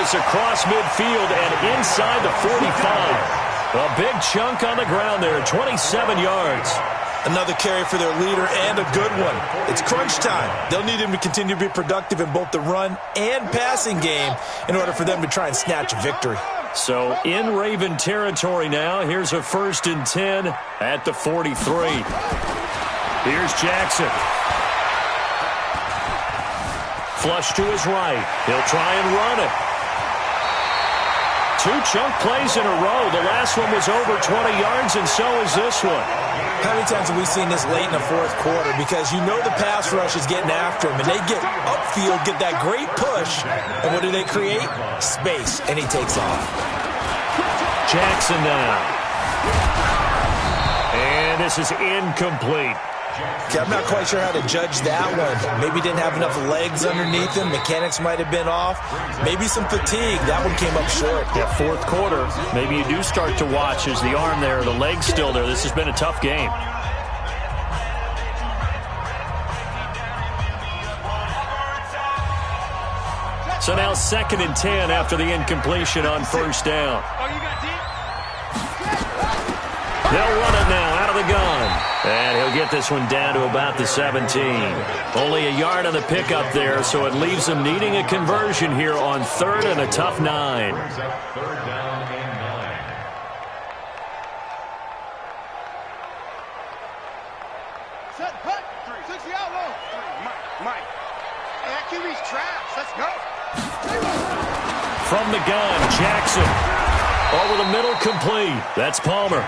Across midfield and inside the 45. A big chunk on the ground there, 27 yards. Another carry for their leader and a good one. It's crunch time. They'll need him to continue to be productive in both the run and passing game in order for them to try and snatch a victory. So in Raven territory now, here's a 1st and 10 at the 43. Here's Jackson. Flush to his right. He'll try and run it. 2 chunk plays in a row. The last one was over 20 yards, and so is this one. How many times have we seen this late in the 4th quarter? Because you know the pass rush is getting after him, and they get upfield, get that great push, and what do they create? Space, and he takes off. Jackson now. And this is incomplete. Okay, I'm not quite sure how to judge that one. Maybe didn't have enough legs underneath him. Mechanics might have been off. Maybe some fatigue. That one came up short. Yeah, 4th quarter. Maybe you do start to watch as the arm there, the leg's still there. This has been a tough game. So now 2nd and 10 after the incompletion on 1st down. They'll run it now out of the gun. And he'll get this one down to about the 17. Only a yard on the pickup there, so it leaves them needing a conversion here on 3rd and a tough 9. 3rd down and 9. Set, hut, 60 out low. Mike. Hey, that QB's trash. Let's go. From the gun, Jackson. Over the middle, complete. That's Palmer.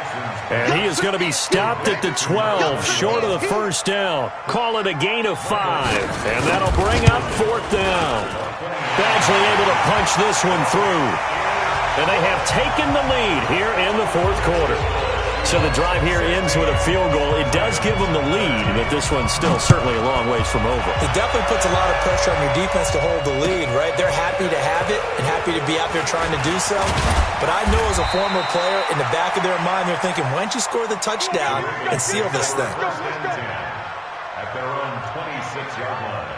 And he is going to be stopped at the 12, short of the 1st down. Call it a gain of 5. And that'll bring up 4th down. Badgley able to punch this one through. And they have taken the lead here in the 4th quarter. So the drive here ends with a field goal. It does give them the lead, but this one's still certainly a long ways from over. It definitely puts a lot of pressure on your defense to hold the lead, right? They're happy to have it and happy to be out there trying to do so. But I know as a former player, in the back of their mind, they're thinking, why don't you score the touchdown and seal this thing? At their own 26-yard line.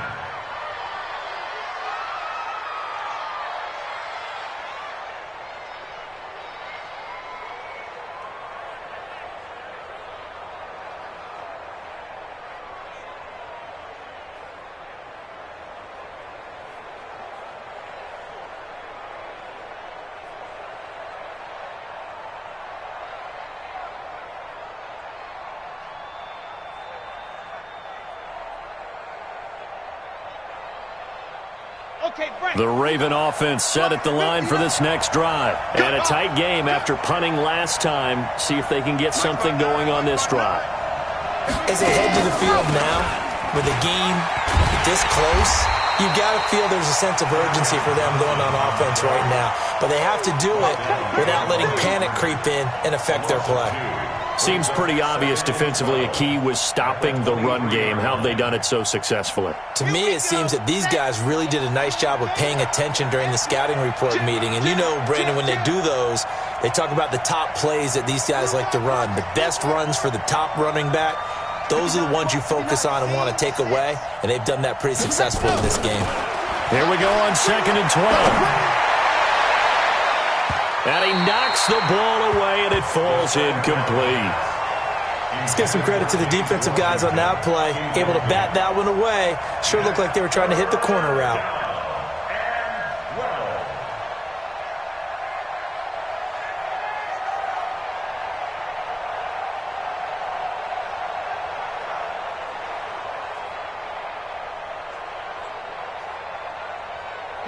The Raven offense set at the line for this next drive. And a tight game after punting last time. See if they can get something going on this drive. As they head to the field now, with the game this close, you've got to feel there's a sense of urgency for them going on offense right now. But they have to do it without letting panic creep in and affect their play. Seems pretty obvious defensively a key was stopping the run game. How have they done it so successfully? To me, it seems that these guys really did a nice job of paying attention during the scouting report meeting. And you know, Brandon, when they do those, they talk about the top plays that these guys like to run. The best runs for the top running back, those are the ones you focus on and want to take away. And they've done that pretty successfully in this game. Here we go on 2nd and 12. And he knocks the ball away, and it falls incomplete. Let's give some credit to the defensive guys on that play. Able to bat that one away. Sure looked like they were trying to hit the corner route.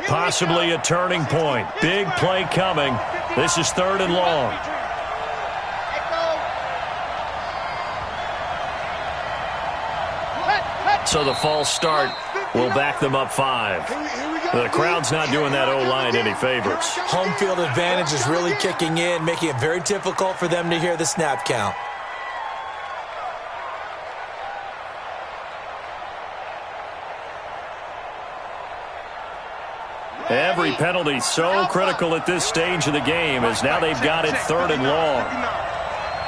Possibly a turning point. Big play coming. This is 3rd and long. So the false start will back them up 5. The crowd's not doing that O-line any favors. Home field advantage is really kicking in, making it very difficult for them to hear the snap count. Every penalty so critical at this stage of the game as now they've got it 3rd and long.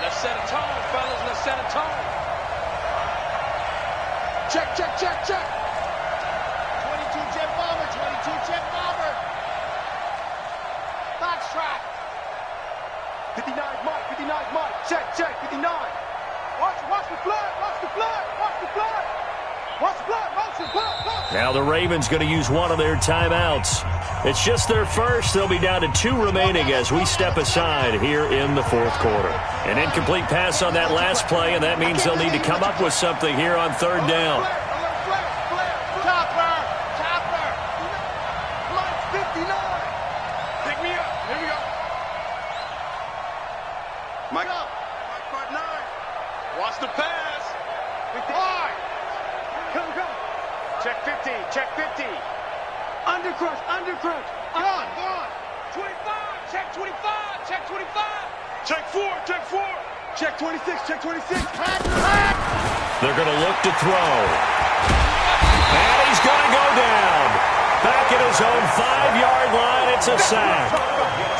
Let's set a tone, fellas. Let's set a tone. Check, check, check, check. 22 jet bomber, 22 jet bomber. Box track. 59 Mike, 59 Mike. Check, check, 59. Watch the flood, watch the flood, watch the flood. Watch the flood, watch the flood. Now the Ravens going to use one of their timeouts. It's just their first. They'll be down to 2 remaining as we step aside here in the 4th quarter. An incomplete pass on that last play, and that means they'll need to come up with something here on 3rd down. Topper. Mike 59. Pick me up. Here we go. Mike up. Mike part 9. Watch the pass. 55. Come. Check 50. Check 50. Undercrush. Gone. 25. Check 25. Check 25. Check 4. Check 26. Check 26. They're going to look to throw. And he's going to go down. Back at his own 5-yard line. It's a sack.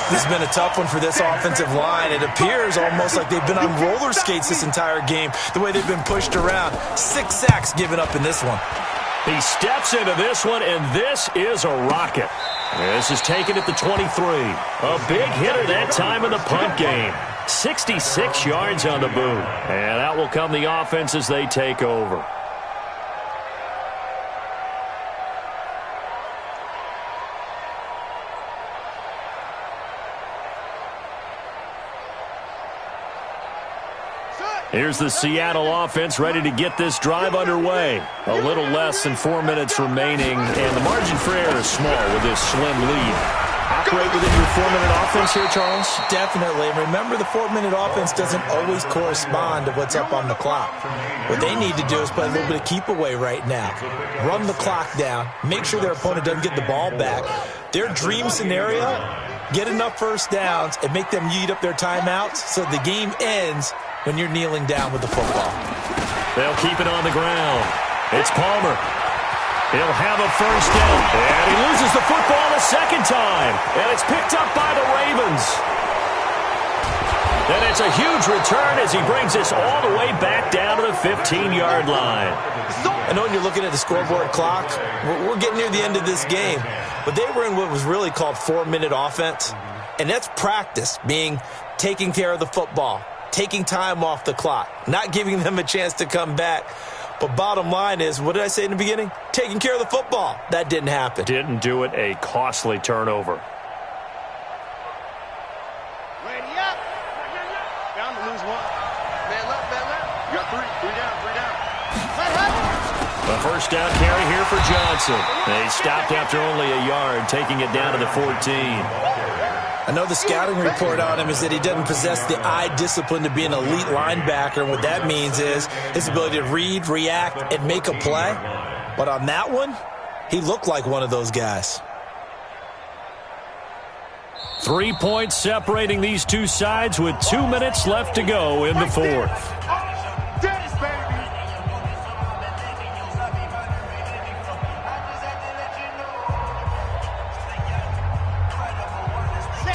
This has been a tough one for this offensive line. It appears almost like they've been on roller skates this entire game, the way they've been pushed around. 6 sacks given up in this one. He steps into this one, and this is a rocket. This is taken at the 23. A big hitter that time in the punt game. 66 yards on the boot. And out will come the offense as they take over. Here's the Seattle offense ready to get this drive underway. A little less than 4 minutes remaining, and the margin for error is small with this slim lead. Operate within your 4-minute offense here, Charles? Definitely. And remember, the 4-minute offense doesn't always correspond to what's up on the clock. What they need to do is play a little bit of keep away right now. Run the clock down. Make sure their opponent doesn't get the ball back. Their dream scenario, get enough first downs and make them eat up their timeouts so the game ends when you're kneeling down with the football. They'll keep it on the ground. It's Palmer. He'll have a first down. And he loses the football a second time. And it's picked up by the Ravens. And it's a huge return as he brings this all the way back down to the 15-yard line. I know when you're looking at the scoreboard clock, we're getting near the end of this game. But they were in what was really called 4-minute offense. And that's practice, being taking care of the football, taking time off the clock, not giving them a chance to come back. But bottom line is, what did I say in the beginning? Taking care of the football. That didn't happen. Didn't do it. A costly turnover. Ready up. Down to lose 1. Man left. You got 3. 3 down. A A first down carry here for Johnson. They stopped after only a yard, taking it down to the 14. I know the scouting report on him is that he doesn't possess the eye discipline to be an elite linebacker. And what that means is his ability to read, react, and make a play. But on that one, he looked like one of those guys. 3 points separating these two sides with 2 minutes left to go in the fourth.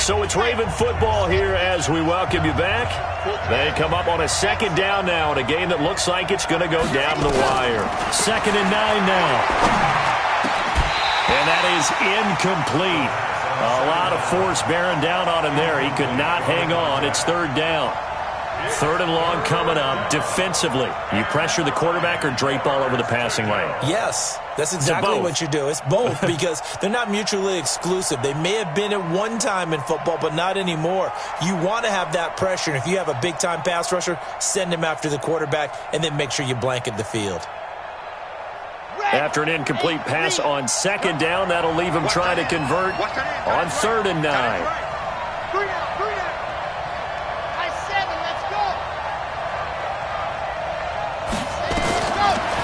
So it's Raven football here as we welcome you back. They come up on a second down now in a game that looks like it's going to go down the wire. 2nd and 9 now. And that is incomplete. A lot of force bearing down on him there. He could not hang on. It's 3rd down. 3rd and long coming up. Defensively, you pressure the quarterback or drape all over the passing lane? Yes, that's exactly what you do. It's both because they're not mutually exclusive. They may have been at one time in football, but not anymore. You want to have that pressure, and if you have a big-time pass rusher, send him after the quarterback, and then make sure you blanket the field. After an incomplete pass on 2nd down, that'll leave him trying to convert on 3rd and 9.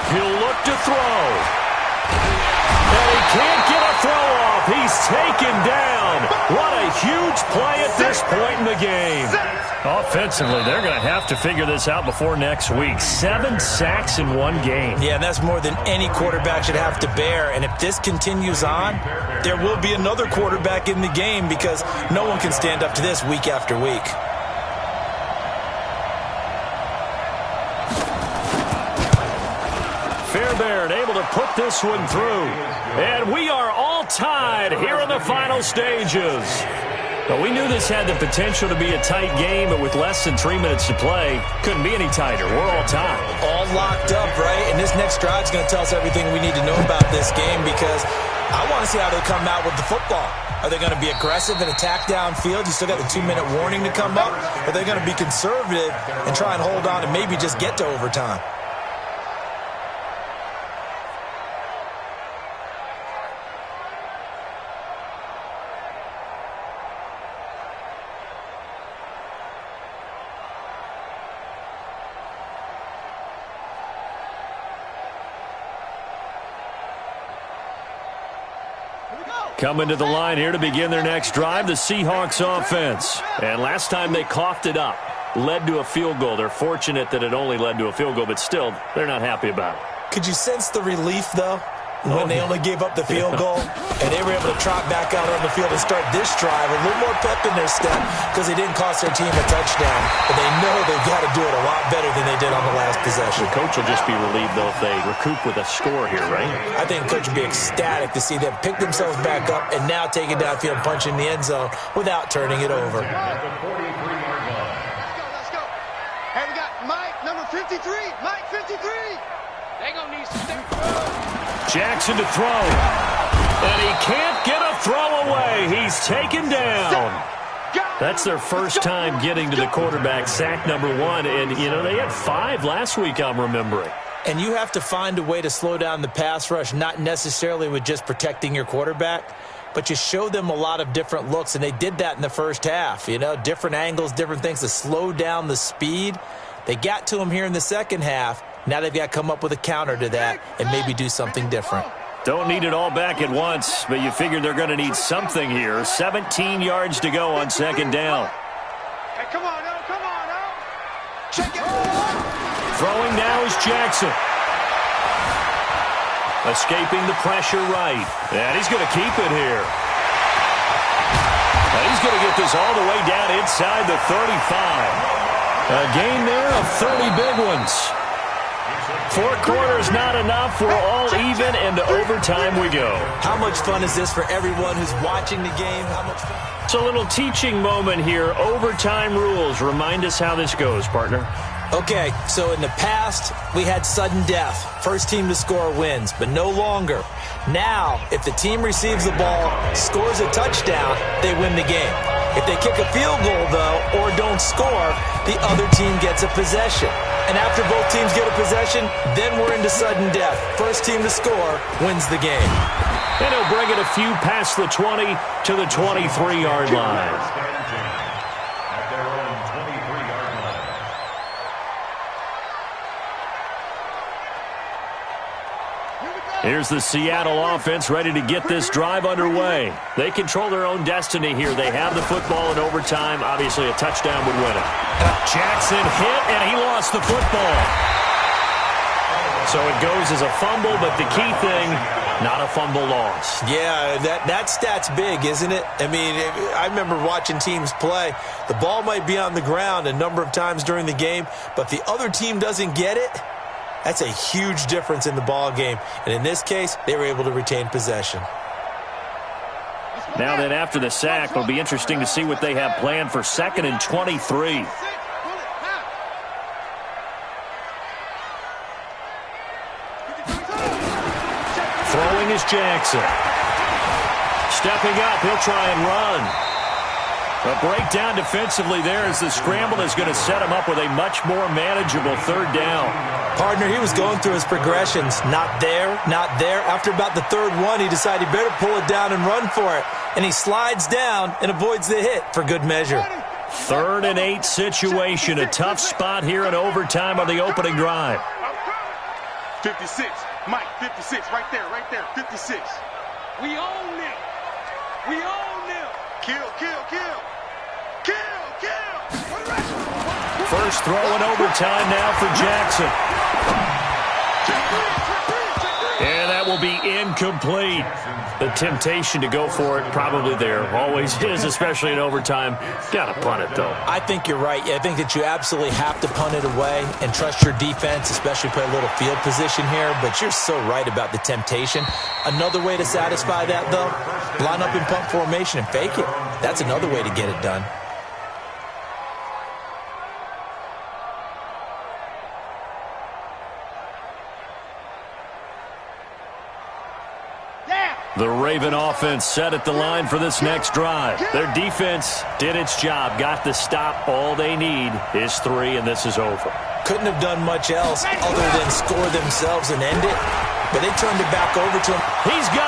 He'll look to throw. And he can't get a throw off. He's taken down. What a huge play at this point in the game. Offensively, they're going to have to figure this out before next week. 7 sacks in one game. Yeah, and that's more than any quarterback should have to bear. And if this continues on, there will be another quarterback in the game because no one can stand up to this week after week. Fairbairn able to put this one through. And we are all tied here in the final stages. But we knew this had the potential to be a tight game, but with less than 3 minutes to play, couldn't be any tighter. We're all tied. All locked up, right? And this next drive is going to tell us everything we need to know about this game because I want to see how they come out with the football. Are they going to be aggressive and attack downfield? You still got the 2-minute warning to come up. Or are they going to be conservative and try and hold on and maybe just get to overtime? Coming to the line here to begin their next drive, the Seahawks offense. And last time they coughed it up, led to a field goal. They're fortunate that it only led to a field goal, but still, they're not happy about it. Could you sense the relief, though, when they only gave up the field goal? And they were able to trot back out on the field and start this drive. A little more pep in their step because they didn't cost their team a touchdown. But they know they've got to do it a lot better than they did on the last possession. The coach will just be relieved, though, if they recoup with a score here, right? I think the coach will be ecstatic to see them pick themselves back up and now take it downfield and punch in the end zone without turning it over. Let's go. Hey, we got Mike, number 53. Mike, 53. They're going to need some stick. Jackson to throw. And he can't get a throw away. He's taken down. That's their first time getting to the quarterback, sack number 1. And, you know, they had 5 last week, I'm remembering. And you have to find a way to slow down the pass rush, not necessarily with just protecting your quarterback, but you show them a lot of different looks, and they did that in the first half. You know, different angles, different things to slow down the speed. They got to him here in the second half. Now they've got to come up with a counter to that and maybe do something different. Don't need it all back at once, but you figure they're going to need something here. 17 yards to go on second down. Hey, come on, now. Come on, now. Check it. Throwing now is Jackson. Escaping the pressure right. And he's going to keep it here. And he's going to get this all the way down inside the 35. A gain there of 30 big ones. 4 quarters not enough. We're all even, and to overtime we go. How much fun is this for everyone who's watching the game? How much fun? It's a little teaching moment here. Overtime rules. Remind us how this goes, partner. Okay, so in the past, we had sudden death. First team to score wins, but no longer. Now, if the team receives the ball, scores a touchdown, they win the game. If they kick a field goal, though, or don't score, the other team gets a possession. And after both teams get a possession, then we're into sudden death. First team to score wins the game. And he'll bring it a few past the 20 to the 23-yard line. At their own 23-yard line. Here's the Seattle offense ready to get this drive underway. They control their own destiny here. They have the football in overtime. Obviously, a touchdown would win it. Jackson hit, and he lost the football. So it goes as a fumble, but the key thing, not a fumble loss. Yeah, that stat's big, isn't it? I mean, I remember watching teams play. The ball might be on the ground a number of times during the game, but the other team doesn't get it. That's a huge difference in the ball game. And in this case, they were able to retain possession. Now then, after the sack, it'll be interesting to see what they have planned for 2nd and 23. Throwing is Jackson. Stepping up, he'll try and run. A breakdown defensively there as the scramble is going to set him up with a much more manageable 3rd down. Partner, he was going through his progressions. Not there, not there. After about the 3rd one, he decided he better pull it down and run for it. And he slides down and avoids the hit for good measure. 3rd and 8 situation. A tough spot here in overtime on the opening drive. 56. Mike, 56. Right there, 56. We own them. We own them. Kill, kill, kill. Kill, kill. First throw in overtime now for Jackson. And that will be incomplete. The temptation to go for it probably there. Always is, especially in overtime. Got to punt it, though. I think you're right. I think that you absolutely have to punt it away and trust your defense, especially play a little field position here. But you're so right about the temptation. Another way to satisfy that, though, line up in punt formation and fake it. That's another way to get it done. The Raven offense set at the line for this next drive. Their defense did its job, got the stop. All they need is 3, and this is over. Couldn't have done much else other than score themselves and end it, but they turned it back over to him. He's got